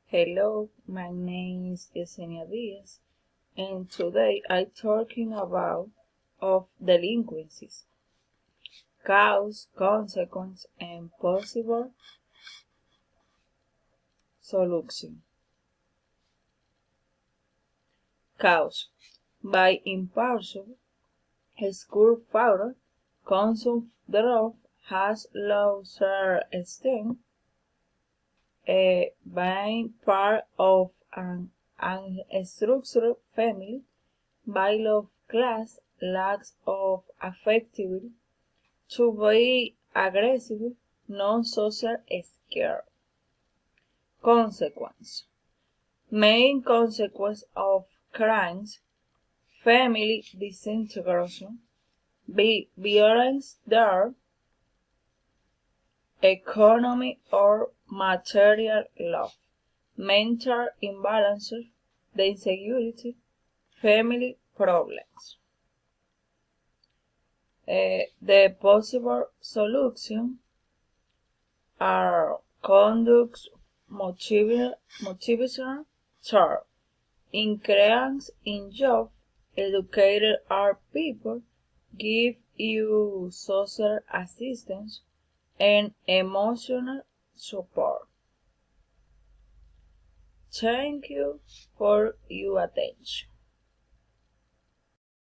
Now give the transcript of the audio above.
Hello, my name is Yesenia Diaz, and today I'm talking about of delinquencies, cause, consequence, and possible solution. Cause: by impulsive school failure, consume drug has low self-esteem, being part of an unstructured family, by low class, lacks of affectivity, to be aggressive, non-social skills. Consequence: main consequence of crimes: family disintegration, violence there, economy or material loss, mental imbalances, the insecurity, family problems. The possible solutions are conduct motivation, third, increase in job, educated are people, give you social assistance and emotional support. Thank you for your attention.